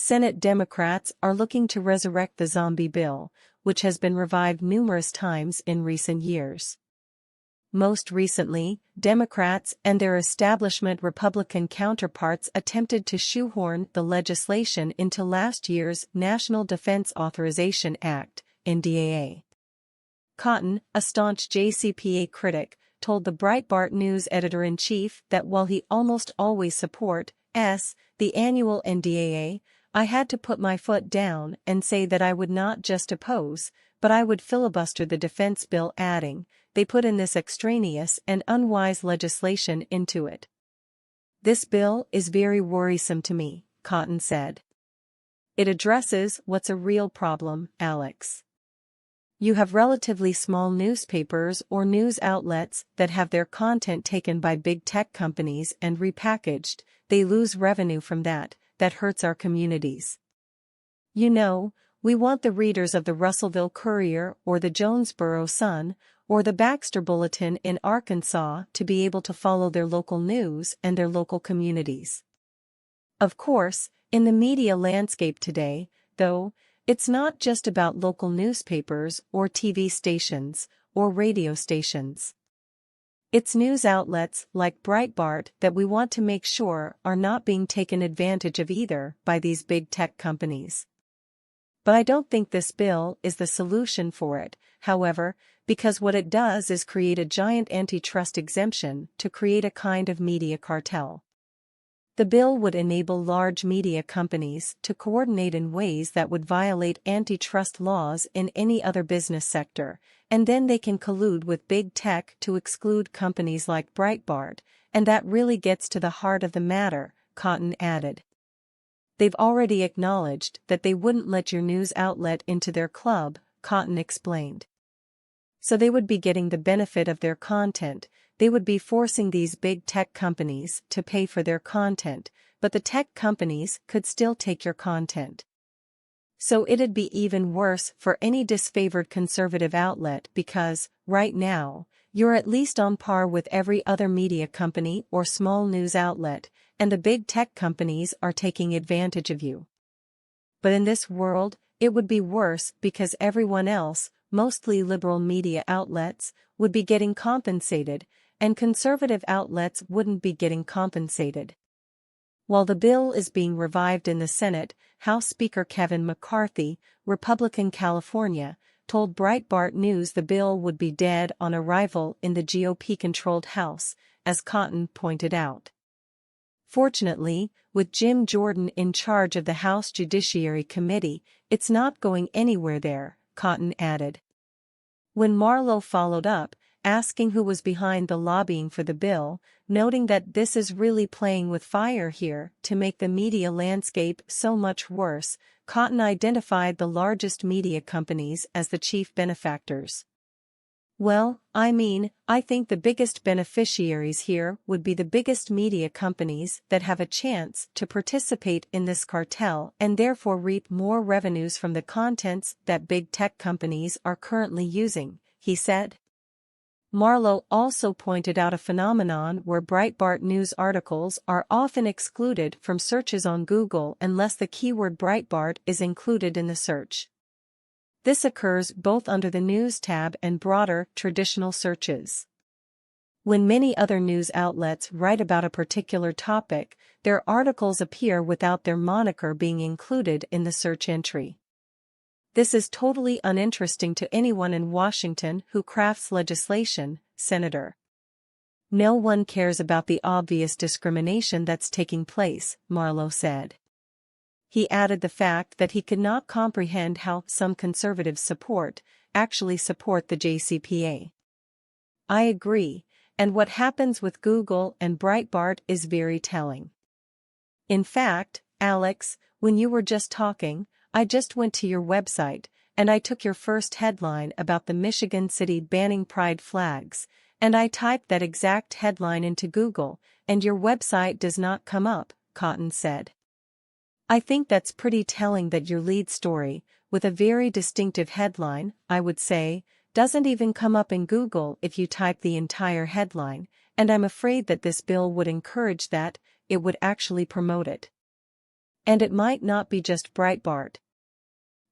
Senate Democrats are looking to resurrect the zombie bill, which has been revived numerous times in recent years. Most recently, Democrats and their establishment Republican counterparts attempted to shoehorn the legislation into last year's National Defense Authorization Act, NDAA. Cotton, a staunch JCPA critic, told the Breitbart News editor-in-chief that while he almost always supports the annual NDAA, I had to put my foot down and say that I would not just oppose, but I would filibuster the defense bill, adding, they put in this extraneous and unwise legislation into it. This bill is very worrisome to me, Cotton said. It addresses what's a real problem, Alex. You have relatively small newspapers or news outlets that have their content taken by big tech companies and repackaged. They lose revenue from that hurts our communities. You know, we want the readers of the Russellville Courier or the Jonesboro Sun or the Baxter Bulletin in Arkansas to be able to follow their local news and their local communities. Of course, in the media landscape today, though, it's not just about local newspapers or TV stations or radio stations. It's news outlets like Breitbart that we want to make sure are not being taken advantage of either by these big tech companies. But I don't think this bill is the solution for it, however, because what it does is create a giant antitrust exemption to create a kind of media cartel. The bill would enable large media companies to coordinate in ways that would violate antitrust laws in any other business sector, and then they can collude with big tech to exclude companies like Breitbart, and that really gets to the heart of the matter, Cotton added. They've already acknowledged that they wouldn't let your news outlet into their club, Cotton explained. So they would be getting the benefit of their content. They would be forcing these big tech companies to pay for their content, but the tech companies could still take your content. So it'd be even worse for any disfavored conservative outlet because, right now, you're at least on par with every other media company or small news outlet, and the big tech companies are taking advantage of you. But in this world, it would be worse because everyone else, mostly liberal media outlets, would be getting compensated, and conservative outlets wouldn't be getting compensated. While the bill is being revived in the Senate, House Speaker Kevin McCarthy, Republican California, told Breitbart News the bill would be dead on arrival in the GOP-controlled House, as Cotton pointed out. Fortunately, with Jim Jordan in charge of the House Judiciary Committee, it's not going anywhere there, Cotton added. When Marlowe followed up, asking who was behind the lobbying for the bill, noting that this is really playing with fire here to make the media landscape so much worse, Cotton identified the largest media companies as the chief benefactors. Well, I think the biggest beneficiaries here would be the biggest media companies that have a chance to participate in this cartel and therefore reap more revenues from the contents that big tech companies are currently using, he said. Marlowe also pointed out a phenomenon where Breitbart News articles are often excluded from searches on Google unless the keyword Breitbart is included in the search. This occurs both under the News tab and broader, traditional searches. When many other news outlets write about a particular topic, their articles appear without their moniker being included in the search entry. This is totally uninteresting to anyone in Washington who crafts legislation, Senator. No one cares about the obvious discrimination that's taking place, Marlowe said. He added the fact that he could not comprehend how some conservatives actually support the JCPA. I agree, and what happens with Google and Breitbart is very telling. In fact, Alex, when you were just talking, I just went to your website, and I took your first headline about the Michigan city banning pride flags, and I typed that exact headline into Google, and your website does not come up, Cotton said. I think that's pretty telling that your lead story, with a very distinctive headline, I would say, doesn't even come up in Google if you type the entire headline, and I'm afraid that this bill would encourage that, it would actually promote it. And it might not be just Breitbart.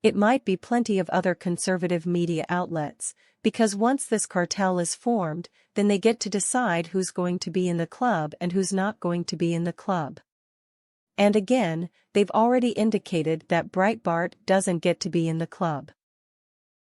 It might be plenty of other conservative media outlets, because once this cartel is formed, then they get to decide who's going to be in the club and who's not going to be in the club. And again, they've already indicated that Breitbart doesn't get to be in the club.